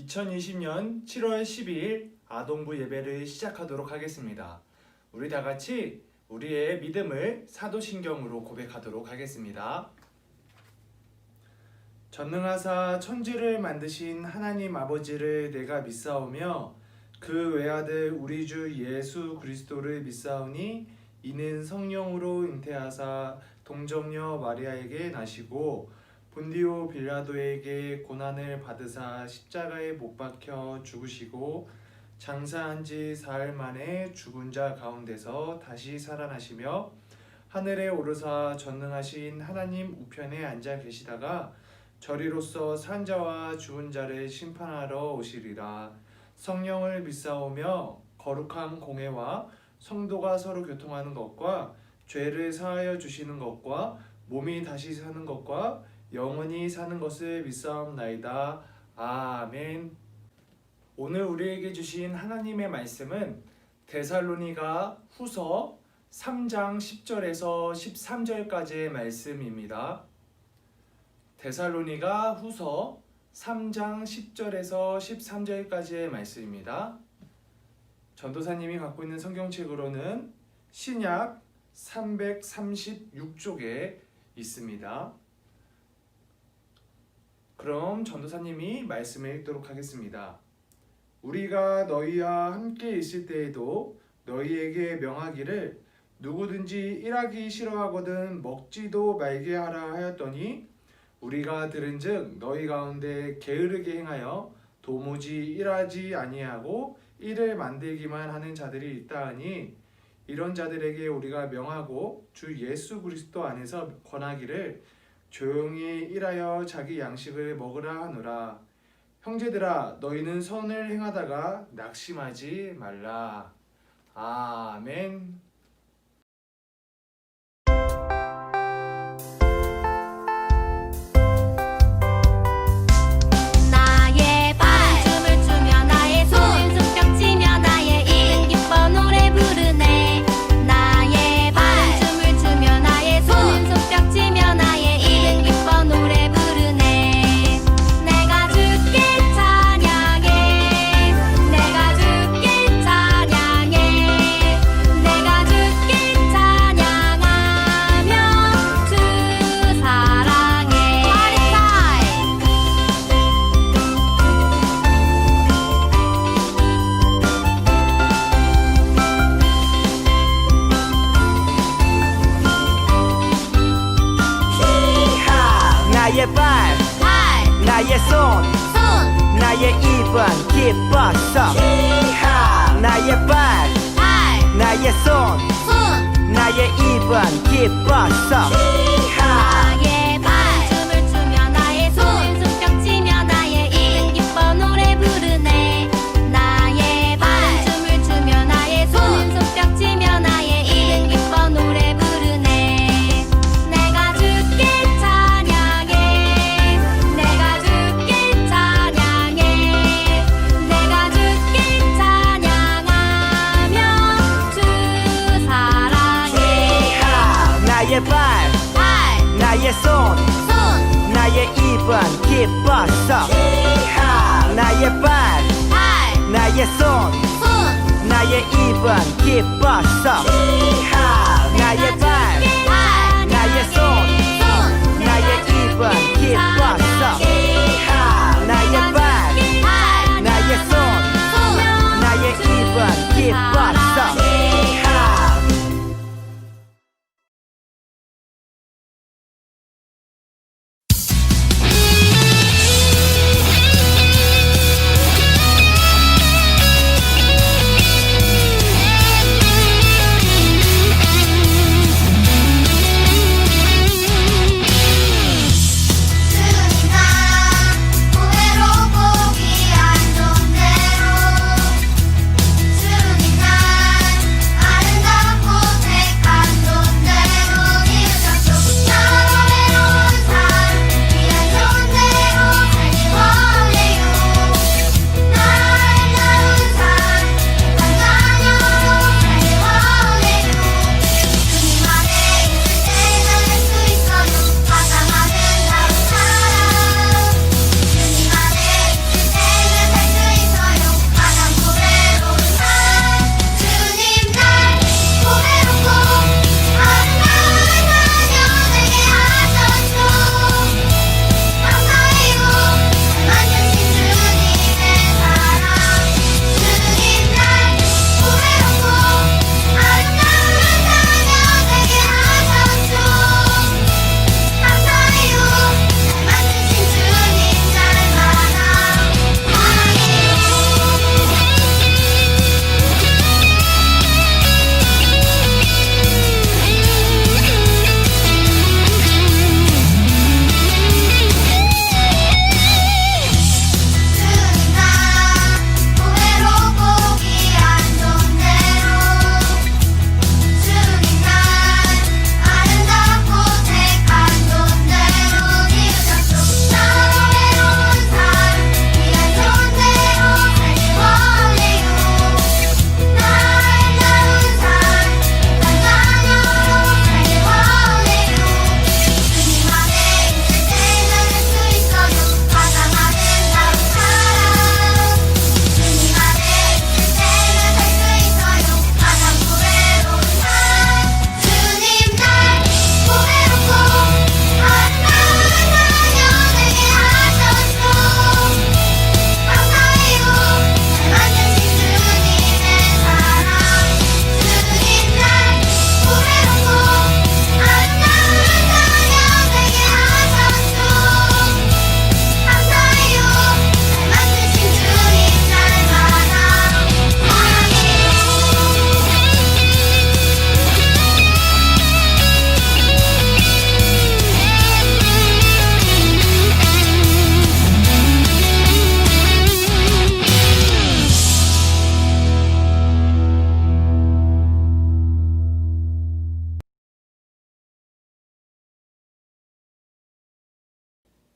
2020년 7월 12일 아동부 예배를 시작하도록 하겠습니다. 우리 다 같이 우리의 믿음을 사도신경으로 고백하도록 하겠습니다. 전능하사 천지를 만드신 하나님 아버지를 내가 믿사오며 그 외아들 우리 주 예수 그리스도를 믿사오니 이는 성령으로 잉태하사 동정녀 마리아에게 나시고 본디오 빌라도에게 고난을 받으사 십자가에 못 박혀 죽으시고 장사한 지 사흘 만에 죽은 자 가운데서 다시 살아나시며 하늘에 오르사 전능하신 하나님 우편에 앉아 계시다가 저리로서 산 자와 죽은 자를 심판하러 오시리라. 성령을 믿사오며 거룩한 공회와 성도가 서로 교통하는 것과 죄를 사하여 주시는 것과 몸이 다시 사는 것과 영원히 사는 것을 믿사옵나이다. 아멘. 오늘 우리에게 주신 하나님의 말씀은 데살로니가 후서 3장 10절에서 13절까지의 말씀입니다. 데살로니가 후서 3장 10절에서 13절까지의 말씀입니다. 전도사님이 갖고 있는 성경책으로는 신약 336쪽에 있습니다. 그럼 전도사님이 말씀을 읽도록 하겠습니다. 우리가 너희와 함께 있을 때에도 너희에게 명하기를 누구든지 일하기 싫어하거든 먹지도 말게 하라 하였더니 우리가 들은즉 너희 가운데 게으르게 행하여 도무지 일하지 아니하고 일을 만들기만 하는 자들이 있다 하니 이런 자들에게 우리가 명하고 주 예수 그리스도 안에서 권하기를 조용히 일하여 자기 양식을 먹으라 하노라. 형제들아 너희는 선을 행하다가 낙심하지 말라. 아멘. 나의 발, 나의 손, 나의 입은 기뻤어. 나의 발, 나의 손, 나의 입은 기뻤어. 나의 발 춤을 추며 나의 손 손뼉 치며 나의 입 기뻐 노래 부르네. 나의 발 춤을 추며 나의 손 손뼉 치며 나의 입 기뻐 노래 부르네. 내가 주께 찬양해. 내가 주께 찬양해. 내가 주께 찬양하며 주 사랑해. 나의 발, 나의 손, 나의 입은 기뻤어. 나의 발, 나의 손, 나의 입은 기뻤어. 나의 발, 나의 손, 나의 입은 기뻤어. 나의 발, 나의 손, 나의 입은 기뻤어.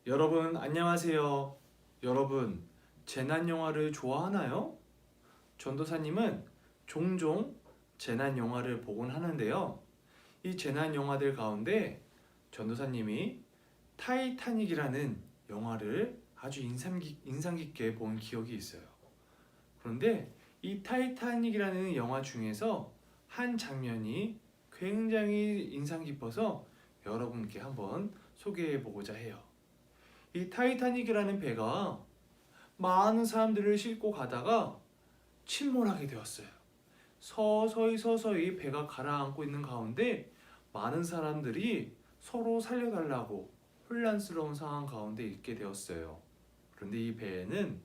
여러분 안녕하세요. 여러분 재난 영화를 좋아하나요? 전도사님은 종종 재난 영화를 보곤 하는데요. 이 재난 영화들 가운데 전도사님이 타이타닉이라는 영화를 아주 인상 깊게 본 기억이 있어요. 그런데 이 타이타닉이라는 영화 중에서 한 장면이 굉장히 인상 깊어서 여러분께 한번 소개해 보고자 해요. 이 타이타닉이라는 배가 많은 사람들을 싣고 가다가 침몰하게 되었어요. 서서히 배가 가라앉고 있는 가운데 많은 사람들이 서로 살려달라고 혼란스러운 상황 가운데 있게 되었어요. 그런데 이 배에는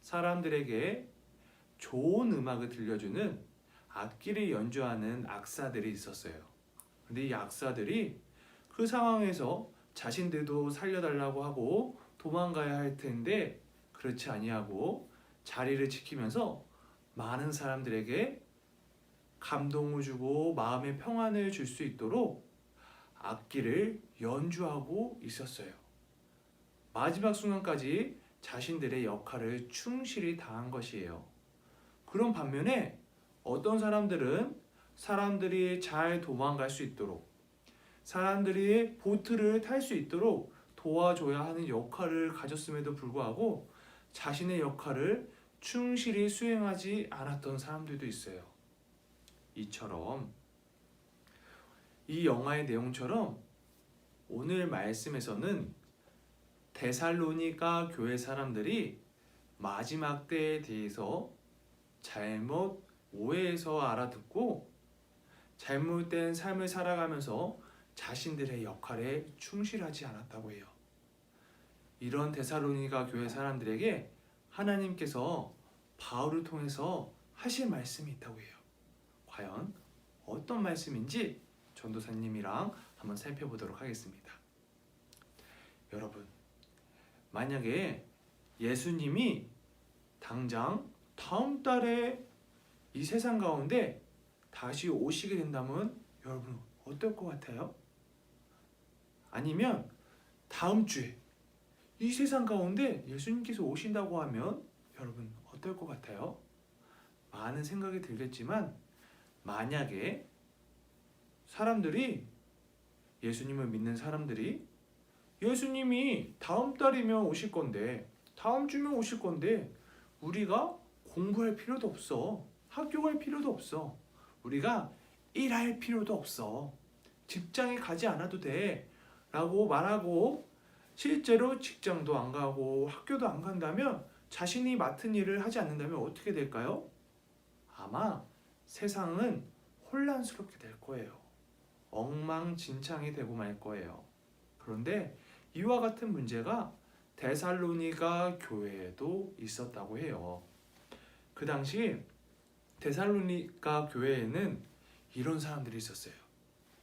사람들에게 좋은 음악을 들려주는 악기를 연주하는 악사들이 있었어요. 그런데 이 악사들이 그 상황에서 자신들도 살려달라고 하고 도망가야 할 텐데 그렇지 아니하고 자리를 지키면서 많은 사람들에게 감동을 주고 마음의 평안을 줄 수 있도록 악기를 연주하고 있었어요. 마지막 순간까지 자신들의 역할을 충실히 다한 것이에요. 그런 반면에 어떤 사람들은 사람들이 잘 도망갈 수 있도록 사람들이 보트를 탈 수 있도록 도와줘야 하는 역할을 가졌음에도 불구하고 자신의 역할을 충실히 수행하지 않았던 사람들도 있어요. 이처럼 이 영화의 내용처럼 오늘 말씀에서는 데살로니가 교회 사람들이 마지막 때에 대해서 잘못 오해해서 알아듣고 잘못된 삶을 살아가면서 자신들의 역할에 충실하지 않았다고 해요. 이런 데살로니가 교회 사람들에게 하나님께서 바울을 통해서 하실 말씀이 있다고 해요. 과연 어떤 말씀인지 전도사님이랑 한번 살펴보도록 하겠습니다. 여러분, 만약에 예수님이 당장 다음 달에 이 세상 가운데 다시 오시게 된다면 여러분 어떨 것 같아요? 아니면 다음 주에 이 세상 가운데 예수님께서 오신다고 하면 여러분 어떨 것 같아요? 많은 생각이 들겠지만 만약에 사람들이 예수님을 믿는 사람들이 예수님이 다음 달이면 오실 건데 다음 주면 오실 건데 우리가 공부할 필요도 없어. 학교 갈 필요도 없어. 우리가 일할 필요도 없어. 직장에 가지 않아도 돼. 라고 말하고 실제로 직장도 안 가고 학교도 안 간다면 자신이 맡은 일을 하지 않는다면 어떻게 될까요? 아마 세상은 혼란스럽게 될 거예요. 엉망진창이 되고 말 거예요. 그런데 이와 같은 문제가 데살로니가 교회에도 있었다고 해요. 그 당시 데살로니가 교회에는 이런 사람들이 있었어요.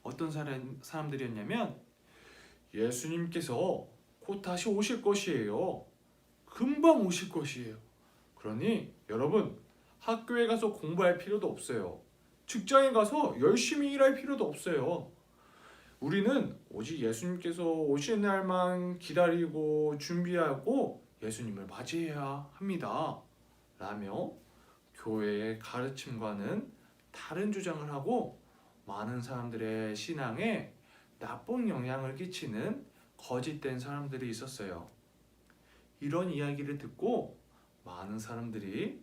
어떤 사람들이었냐면 예수님께서 곧 다시 오실 것이에요. 금방 오실 것이에요. 그러니 여러분 학교에 가서 공부할 필요도 없어요. 직장에 가서 열심히 일할 필요도 없어요. 우리는 오직 예수님께서 오시는 날만 기다리고 준비하고 예수님을 맞이해야 합니다. 라며 교회의 가르침과는 다른 주장을 하고 많은 사람들의 신앙에 나쁜 영향을 끼치는 거짓된 사람들이 있었어요. 이런 이야기를 듣고 많은 사람들이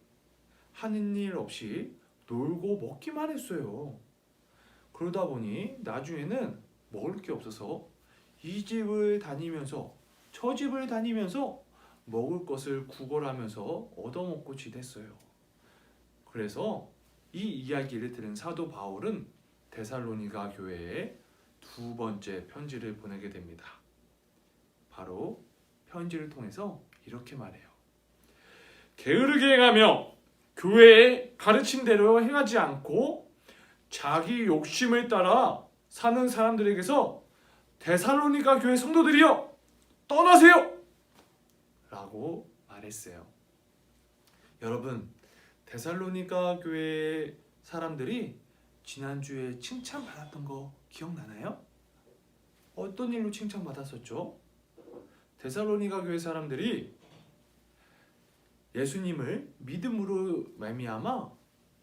하는 일 없이 놀고 먹기만 했어요. 그러다 보니 나중에는 먹을 게 없어서 이 집을 다니면서 저 집을 다니면서 먹을 것을 구걸하면서 얻어먹고 지냈어요. 그래서 이 이야기를 들은 사도 바울은 데살로니가 교회에 두 번째 편지를 보내게 됩니다. 바로 편지를 통해서 이렇게 말해요. 게으르게 행하며 교회의 가르침대로 행하지 않고 자기 욕심을 따라 사는 사람들에게서 데살로니가 교회 성도들이여 떠나세요! 라고 말했어요. 여러분, 데살로니가 교회 사람들이 지난주에 칭찬받았던 거 기억나나요? 어떤 일로 칭찬받았었죠? 데살로니가 교회 사람들이 예수님을 믿음으로 말미암아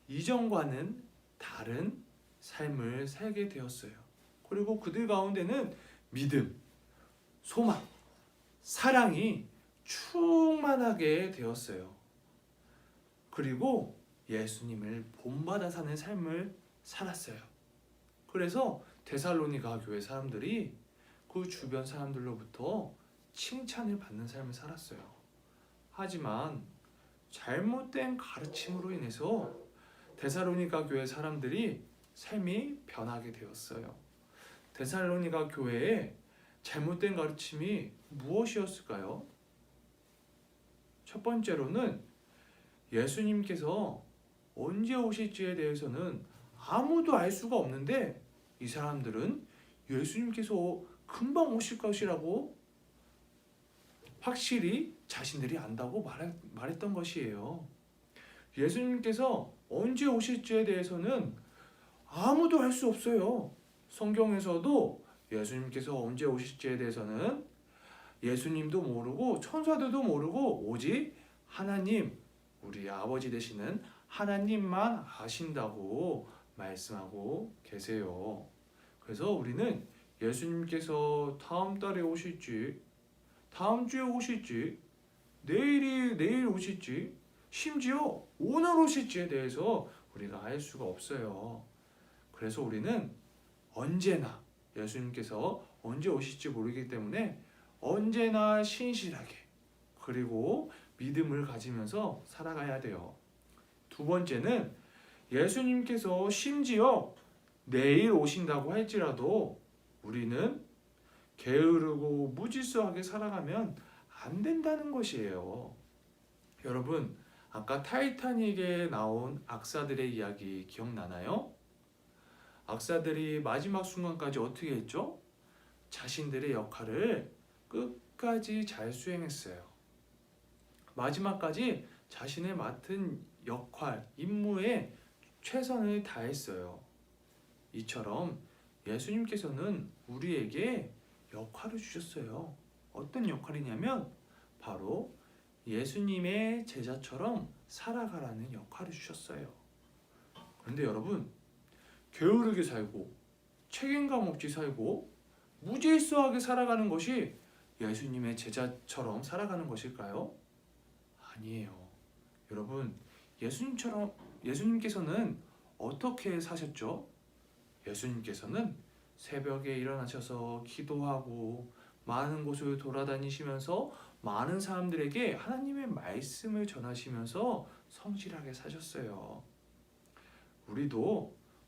이전과는 다른 삶을 살게 되었어요. 그리고 그들 가운데는 믿음, 소망, 사랑이 충만하게 되었어요. 그리고 예수님을 본받아 사는 삶을 살았어요. 그래서 데살로니가 교회 사람들이 그 주변 사람들로부터 칭찬을 받는 삶을 살았어요. 하지만 잘못된 가르침으로 인해서 데살로니가 교회 사람들이 삶이 변하게 되었어요. 데살로니가 교회의 잘못된 가르침이 무엇이었을까요? 첫 번째로는 예수님께서 언제 오실지에 대해서는 아무도 알 수가 없는데 이 사람들은 예수님께서 금방 오실 것이라고 확실히 자신들이 안다고 말했던 것이에요. 예수님께서 언제 오실지에 대해서는 아무도 알 수 없어요. 성경에서도 예수님께서 언제 오실지에 대해서는 예수님도 모르고 천사들도 모르고 오직 하나님, 우리 아버지 되시는 하나님만 아신다고 말씀하고 계세요. 그래서 우리는 예수님께서 다음 달에 오실지, 다음 주에 오실지, 내일 오실지, 심지어 오늘 오실지에 대해서 우리가 알 수가 없어요. 그래서 우리는 언제나 예수님께서 언제 오실지 모르기 때문에 언제나 신실하게 그리고 믿음을 가지면서 살아가야 돼요. 두 번째는 예수님께서 심지어 내일 오신다고 할지라도 우리는 게으르고 무질서하게 살아가면 안 된다는 것이에요. 여러분, 아까 타이타닉에 나온 악사들의 이야기 기억나나요? 악사들이 마지막 순간까지 어떻게 했죠? 자신들의 역할을 끝까지 잘 수행했어요. 마지막까지 자신의 맡은 역할, 임무에 최선을 다했어요. 이처럼 예수님께서는 우리에게 역할을 주셨어요. 어떤 역할이냐면 바로 예수님의 제자처럼 살아가라는 역할을 주셨어요. 그런데 여러분, 게으르게 살고 책임감 없이 살고 무질서하게 살아가는 것이 예수님의 제자처럼 살아가는 것일까요? 아니에요. 여러분, 예수님께서는 어떻게 사셨죠? 예수님께서는 새벽에 일어나셔서 기도하고 많은 곳을 돌아다니시면서 많은 사람들에게 하나님의 말씀을 전하시면서 성실하게 사셨어요.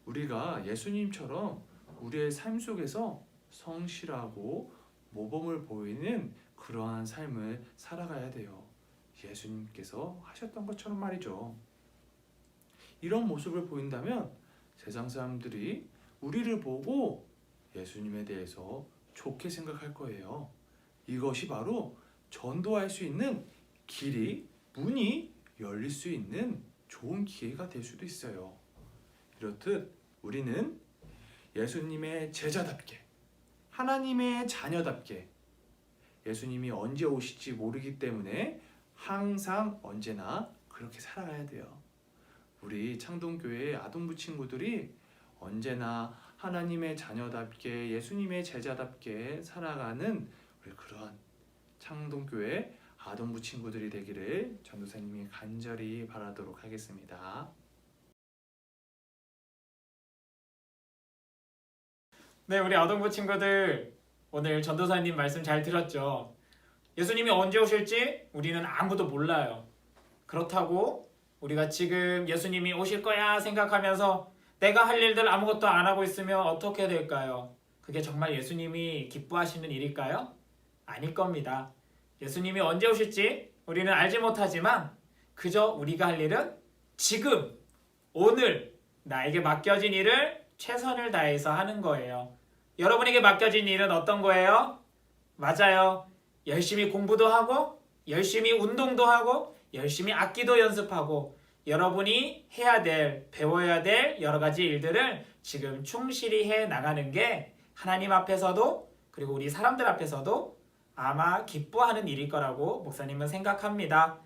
우리가 예수님처럼 우리의 삶 속에서 성실하고 모범을 보이는 그러한 삶을 살아가야 돼요. 예수님께서 하셨던 것처럼 말이죠. 이런 모습을 보인다면 세상 사람들이 우리를 보고 예수님에 대해서 좋게 생각할 거예요. 이것이 바로 전도할 수 있는 문이 열릴 수 있는 좋은 기회가 될 수도 있어요. 이렇듯 우리는 예수님의 제자답게, 하나님의 자녀답게 예수님이 언제 오실지 모르기 때문에 항상 언제나 그렇게 살아가야 돼요. 우리 창동교회 아동부 친구들이 언제나 하나님의 자녀답게 예수님의 제자답게 살아가는 우리 그러한 창동교회 아동부 친구들이 되기를 전도사님이 간절히 바라도록 하겠습니다. 네, 우리 아동부 친구들 오늘 전도사님 말씀 잘 들었죠? 예수님이 언제 오실지 우리는 아무도 몰라요. 그렇다고 우리가 지금 예수님이 오실 거야 생각하면서 내가 할 일들 아무것도 안 하고 있으면 어떻게 될까요? 그게 정말 예수님이 기뻐하시는 일일까요? 아닐 겁니다. 예수님이 언제 오실지 우리는 알지 못하지만 그저 우리가 할 일은 지금, 오늘 나에게 맡겨진 일을 최선을 다해서 하는 거예요. 여러분에게 맡겨진 일은 어떤 거예요? 맞아요. 열심히 공부도 하고 열심히 운동도 하고 열심히 악기도 연습하고 여러분이 해야 될, 배워야 될 여러 가지 일들을 지금 충실히 해 나가는 게 하나님 앞에서도 그리고 우리 사람들 앞에서도 아마 기뻐하는 일일 거라고 목사님은 생각합니다.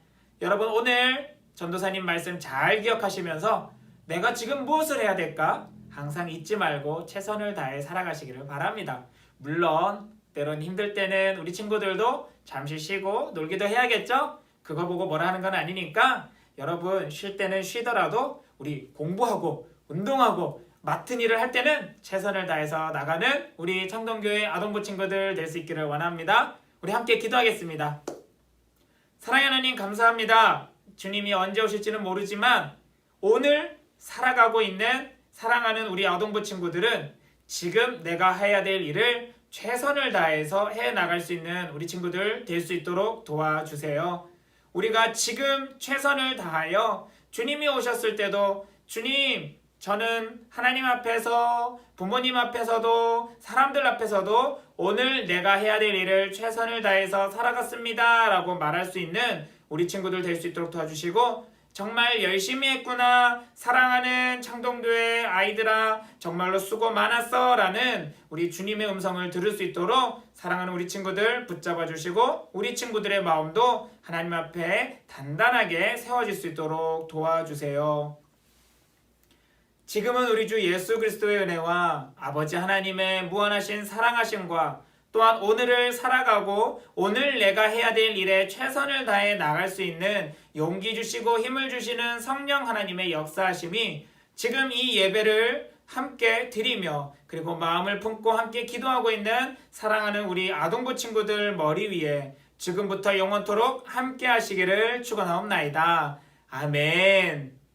여러분 오늘 전도사님 말씀 잘 기억하시면서 내가 지금 무엇을 해야 될까? 항상 잊지 말고 최선을 다해 살아가시기를 바랍니다. 물론 때론 힘들 때는 우리 친구들도 잠시 쉬고 놀기도 해야겠죠? 그거 보고 뭐라 하는 건 아니니까 여러분 쉴 때는 쉬더라도 우리 공부하고 운동하고 맡은 일을 할 때는 최선을 다해서 나가는 우리 창동교회 아동부 친구들 될 수 있기를 원합니다. 우리 함께 기도하겠습니다. 사랑하는 하나님 감사합니다. 주님이 언제 오실지는 모르지만 오늘 살아가고 있는 사랑하는 우리 아동부 친구들은 지금 내가 해야 될 일을 최선을 다해서 해나갈 수 있는 우리 친구들 될 수 있도록 도와주세요. 우리가 지금 최선을 다하여 주님이 오셨을 때도 주님 저는 하나님 앞에서 부모님 앞에서도 사람들 앞에서도 오늘 내가 해야 될 일을 최선을 다해서 살아갔습니다 라고 말할 수 있는 우리 친구들 될 수 있도록 도와주시고 정말 열심히 했구나 사랑하는 창동교회 아이들아 정말로 수고 많았어 라는 우리 주님의 음성을 들을 수 있도록 사랑하는 우리 친구들 붙잡아 주시고 우리 친구들의 마음도 하나님 앞에 단단하게 세워질 수 있도록 도와주세요. 지금은 우리 주 예수 그리스도의 은혜와 아버지 하나님의 무한하신 사랑하심과 또한 오늘을 살아가고 오늘 내가 해야 될 일에 최선을 다해 나갈 수 있는 용기 주시고 힘을 주시는 성령 하나님의 역사하심이 지금 이 예배를 함께 드리며 그리고 마음을 품고 함께 기도하고 있는 사랑하는 우리 아동부 친구들 머리 위에 지금부터 영원토록 함께 하시기를 축원하옵나이다. 아멘.